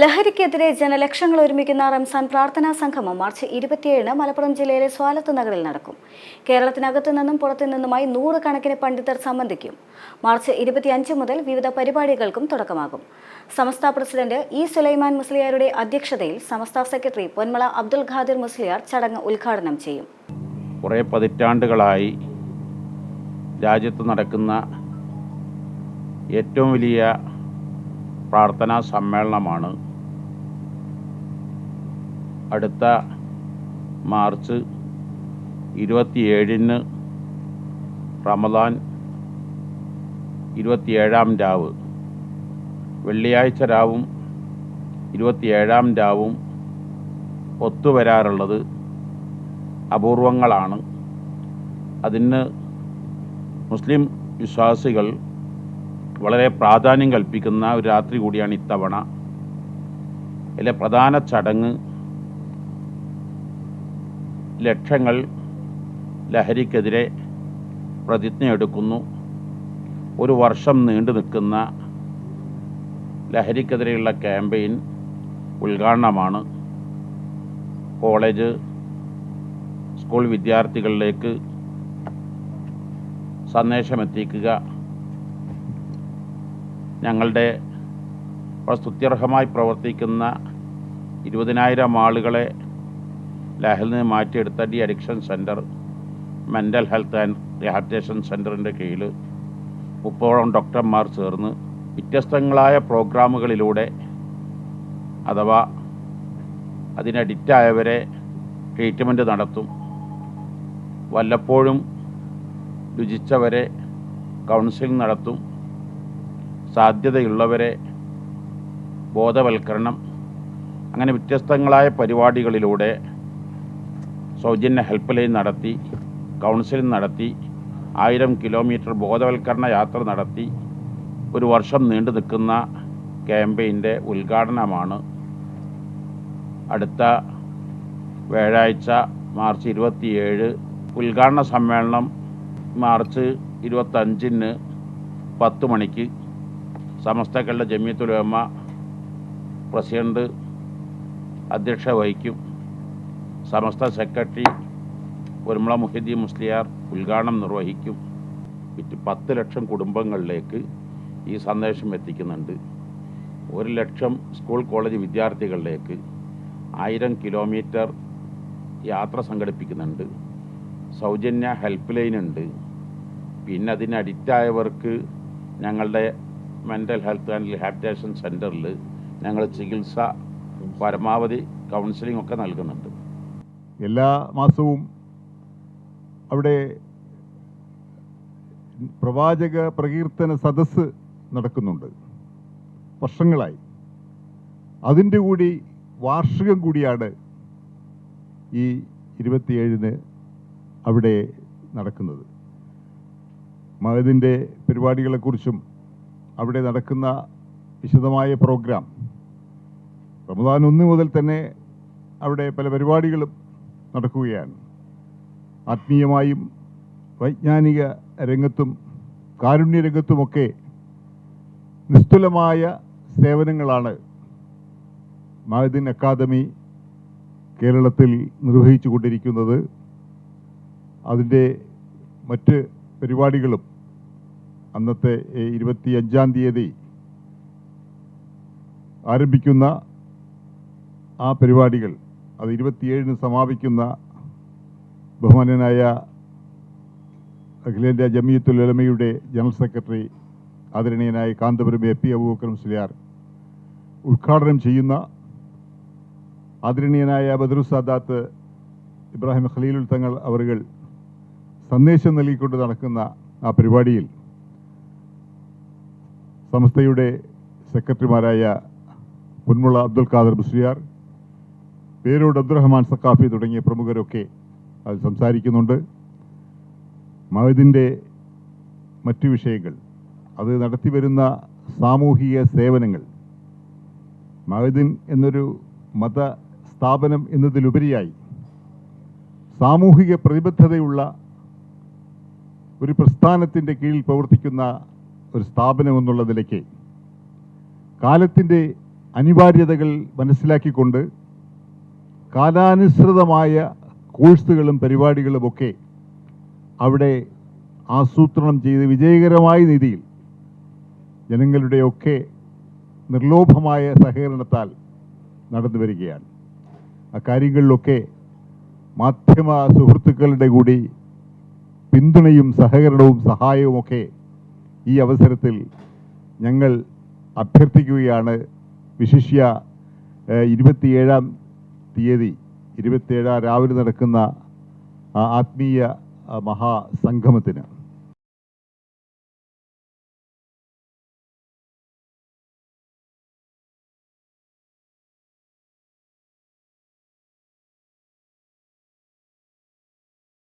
ലഹരിക്കെതിരെ ജനലക്ഷങ്ങൾ ഒരുമിക്കുന്ന റംസാൻ പ്രാർത്ഥനാ സംഗമം മാർച്ച് 27 മലപ്പുറം ജില്ലയിലെ സ്വാലത്ത് നഗറിൽ നടക്കും. കേരളത്തിനകത്തു നിന്നും പുറത്തു നിന്നുമായി 100 കണക്കിന് പണ്ഡിതർ സംബന്ധിക്കും. മാർച്ച് 25 മുതൽ വിവിധ പരിപാടികൾക്കും തുടക്കമാകും. സമസ്ത പ്രസിഡന്റ് ഇ സുലൈമാൻ മുസ്ലിയാരുടെ അധ്യക്ഷതയിൽ സമസ്ത സെക്രട്ടറി പൊന്മള അബ്ദുൽ ഖാദിർ മുസ്ലിയാർ ചടങ്ങ് ഉദ്ഘാടനം ചെയ്യും. കുറേ പതിറ്റാണ്ടുകളായി രാജ്യത്ത് നടക്കുന്ന ഏറ്റവും വലിയ പ്രാർത്ഥനാ സമ്മേളനമാണ് അടുത്ത മാർച്ച് 27 റമദാൻ 27-ാം രാവ് വെള്ളിയാഴ്ച രാവും 27-ാം രാവും ഒത്തുവരാറുള്ളത് അപൂർവങ്ങളാണ്. അതിന് മുസ്ലിം വിശ്വാസികൾ വളരെ പ്രാധാന്യം കൽപ്പിക്കുന്ന ഒരു രാത്രി കൂടിയാണ് ഇത്തവണ. അതിലെ പ്രധാന ചടങ്ങ് ലക്ഷങ്ങൾ ലഹരിക്കെതിരെ പ്രതിജ്ഞയെടുക്കുന്നു. ഒരു വർഷം നീണ്ടു നിൽക്കുന്ന ലഹരിക്കെതിരെയുള്ള ക്യാമ്പയിൻ ഉദ്ഘാടനമാണ്. കോളേജ് സ്കൂൾ വിദ്യാർത്ഥികളിലേക്ക് സന്ദേശമെത്തിക്കുക, ഞങ്ങളുടെ സ്തുത്യർഹമായി പ്രവർത്തിക്കുന്ന 20,000 ആളുകളെ ലഹരിയിൽ നിന്ന് മാറ്റിയെടുത്ത de addiction centre, mental health and rehabilitation സെൻറ്ററിൻ്റെ കീഴിൽ 30ഓളം ഡോക്ടർമാർ ചേർന്ന് വ്യത്യസ്തങ്ങളായ പ്രോഗ്രാമുകളിലൂടെ അഥവാ അതിനഡിക്റ്റായവരെ ട്രീറ്റ്മെൻറ്റ് നടത്തും. വല്ലപ്പോഴും രുചിച്ചവരെ കൗൺസിലിംഗ് നടത്തും. സാധ്യതയുള്ളവരെ ബോധവൽക്കരണം, അങ്ങനെ വ്യത്യസ്തങ്ങളായ പരിപാടികളിലൂടെ സൗജന്യ ഹെൽപ്പ് ലൈൻ നടത്തി, കൗൺസിലിംഗ് നടത്തി, 1000 കിലോമീറ്റർ ബോധവൽക്കരണ യാത്ര നടത്തി ഒരു വർഷം നീണ്ടു നിൽക്കുന്ന ക്യാമ്പയിൻ്റെ ഉദ്ഘാടനമാണ് അടുത്ത വ്യാഴാഴ്ച മാർച്ച് 27. ഉദ്ഘാടന സമ്മേളനം മാർച്ച് 25 10 മണിക്ക് സമസ്ത കേരള ജമിയത്തുൽ ഉലമ പ്രസിഡന്റ് അധ്യക്ഷത വഹിക്കും. സമസ്ത സെക്രട്ടറി പൊന്മള മുഹീദ്ദീൻ മുസ്ലിയാർ ഉദ്ഘാടനം നിർവഹിക്കും. 10 ലക്ഷം കുടുംബങ്ങളിലേക്ക് ഈ സന്ദേശം എത്തിക്കുന്നുണ്ട്. 1 ലക്ഷം സ്കൂൾ കോളേജ് വിദ്യാർത്ഥികളിലേക്ക് 1000 കിലോമീറ്റർ യാത്ര സംഘടിപ്പിക്കുന്നുണ്ട്. സൗജന്യ ഹെൽപ്പ് ലൈൻ ഉണ്ട്. പിന്നെ അതിന് അഡിക്റ്റായവർക്ക് ഞങ്ങളുടെ മെൻ്റൽ ഹെൽത്ത് ആൻഡ് റിഹാബിലിറ്റേഷൻ സെൻറ്ററിൽ ഞങ്ങൾ ചികിത്സ, പരമാവധി കൗൺസിലിംഗ് ഒക്കെ നൽകുന്നുണ്ട്. എല്ലാ മാസവും അവിടെ പ്രവാചക പ്രകീർത്തന സദസ്സ് നടക്കുന്നുണ്ട് വർഷങ്ങളായി. അതിൻ്റെ കൂടി വാർഷികം കൂടിയാണ് ഈ 27 അവിടെ നടക്കുന്നത്. മഹദിൻ്റെ പരിപാടികളെക്കുറിച്ചും അവിടെ നടക്കുന്ന വിശദമായ പ്രോഗ്രാം, റമദാൻ 1 മുതൽ തന്നെ അവിടെ പല പരിപാടികളും നടക്കുകയാണ്. ആത്മീയമായും വൈജ്ഞാനിക രംഗത്തും കാരുണ്യ രംഗത്തുമൊക്കെ നിസ്തുലമായ സേവനങ്ങളാണ് മഹദിൻ അക്കാദമി കേരളത്തിൽ നിർവഹിച്ചു കൊണ്ടിരിക്കുന്നത്. അതിൻ്റെ മറ്റ് പരിപാടികളും അന്നത്തെ 25-ാം തീയതി ആരംഭിക്കുന്ന ആ പരിപാടികൾ, അത് 27 സമാപിക്കുന്ന ബഹുമാന്യനായ അഖിലേന്ത്യാ ജമിയത്തുൽ ഉലമയുടെ ജനറൽ സെക്രട്ടറി ആദരണീയനായ കാന്തപുരം എ പി അബൂബക്കർ മുസ്ലിയാർ ഉദ്ഘാടനം ചെയ്യുന്ന, ആദരണീയനായ ബദറുസാദാത്ത് ഇബ്രാഹിം ഖലീലുൽ തങ്ങൾ അവറുകൾ സന്ദേശം നൽകിക്കൊണ്ട് നടക്കുന്ന ആ പരിപാടിയിൽ സംസ്ഥയുടെ സെക്രട്ടറിമാരായ പൊന്മള അബ്ദുൽ ഖാദിർ മുസ്ലിയാർ, പേരോട് അബ്ദുറഹ്മാൻ സഖാഫി തുടങ്ങിയ പ്രമുഖരൊക്കെ അത് സംസാരിക്കുന്നുണ്ട്. മഹദിൻ്റെ മറ്റു വിഷയങ്ങൾ, അത് നടത്തിവരുന്ന സാമൂഹിക സേവനങ്ങൾ, മഹദിൻ എന്നൊരു മത സ്ഥാപനം എന്നതിലുപരിയായി സാമൂഹിക പ്രതിബദ്ധതയുള്ള ഒരു പ്രസ്ഥാനത്തിൻ്റെ കീഴിൽ പ്രവർത്തിക്കുന്ന ഒരു സ്ഥാപനം എന്നുള്ള നിലയ്ക്ക് കാലത്തിൻ്റെ അനിവാര്യതകൾ മനസ്സിലാക്കിക്കൊണ്ട് കാലാനുസൃതമായ കോഴ്സുകളും പരിപാടികളുമൊക്കെ അവിടെ ആസൂത്രണം ചെയ്ത് വിജയകരമായ രീതിയിൽ ജനങ്ങളുടെയൊക്കെ നിർലോഭമായ സഹകരണത്താൽ നടന്നു വരികയാണ്. അക്കാര്യങ്ങളിലൊക്കെ മാധ്യമ സുഹൃത്തുക്കളുടെ കൂടി പിന്തുണയും സഹകരണവും സഹായവുമൊക്കെ ഈ അവസരത്തിൽ ഞങ്ങൾ അഭ്യർത്ഥിക്കുകയാണ്. വിശിഷ്യ 27-ാം തീയതി 27 രാവിലെ നടക്കുന്ന ആത്മീയ മഹാസംഗമത്തിന്